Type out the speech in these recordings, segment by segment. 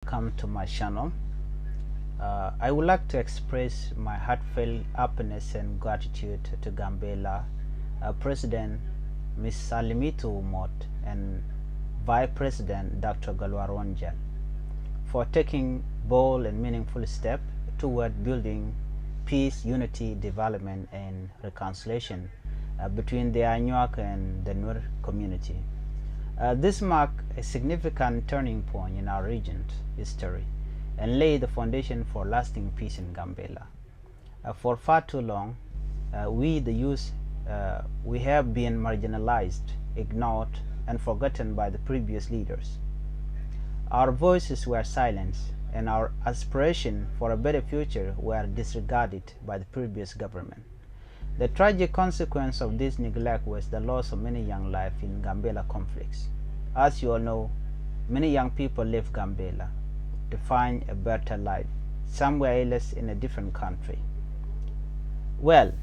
welcome to my channel. I would like to express my heartfelt happiness and gratitude to Gambella, President Ms. Salimitu Umot and Vice President Dr. Galwaronjal for taking bold and meaningful steps toward building peace, unity, development, and reconciliation between the Anuak and the Nur community. This marked a significant turning point in our region's history and laid the foundation for lasting peace in Gambella. For far too long, we, the youth, we have been marginalized, ignored, and forgotten by the previous leaders. Our voices were silenced, and our aspirations for a better future were disregarded by the previous government. The tragic consequence of this neglect was the loss of many young lives in Gambella conflicts. As you all know, many young people left Gambella to find a better life somewhere else in a different country. Well,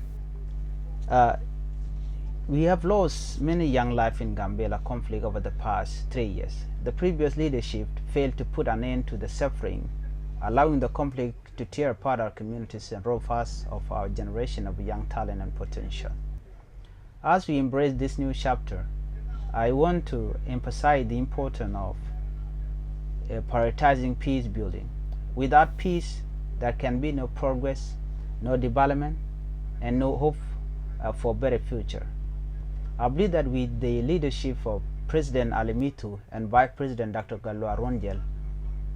we have lost many young lives in Gambella conflict over the past 3 years. The previous leadership failed to put an end to the suffering, allowing the conflict to tear apart our communities and rob us of our generation of young talent and potential. As we embrace this new chapter, I want to emphasize the importance of prioritizing peace building. Without peace, there can be no progress, no development, and no hope for a better future. I believe that with the leadership of President Alimitu and Vice President Dr. Galwaronjal,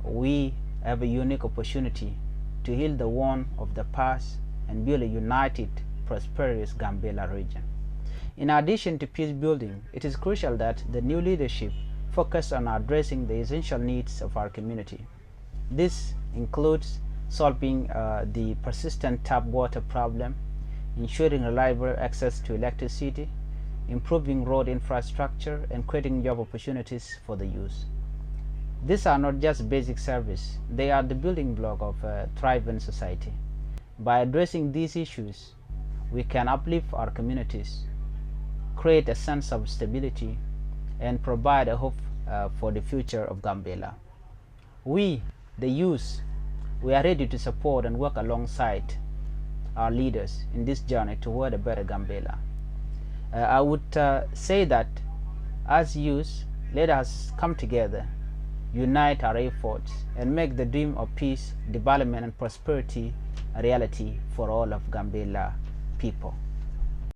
we have a unique opportunity to heal the wound of the past and build a united, prosperous Gambella region. In addition to peace building, it is crucial that the new leadership focus on addressing the essential needs of our community. This includes solving the persistent tap water problem, ensuring reliable access to electricity, improving road infrastructure, and creating job opportunities for the youth. These are not just basic services, they are the building block of a thriving society. By addressing these issues, we can uplift our communities, create a sense of stability, and provide a hope for the future of Gambella. We, the youth, we are ready to support and work alongside our leaders in this journey toward a better Gambella. I would say that as youth, let us come together, unite our efforts, and make the dream of peace, development, and prosperity a reality for all of Gambella people.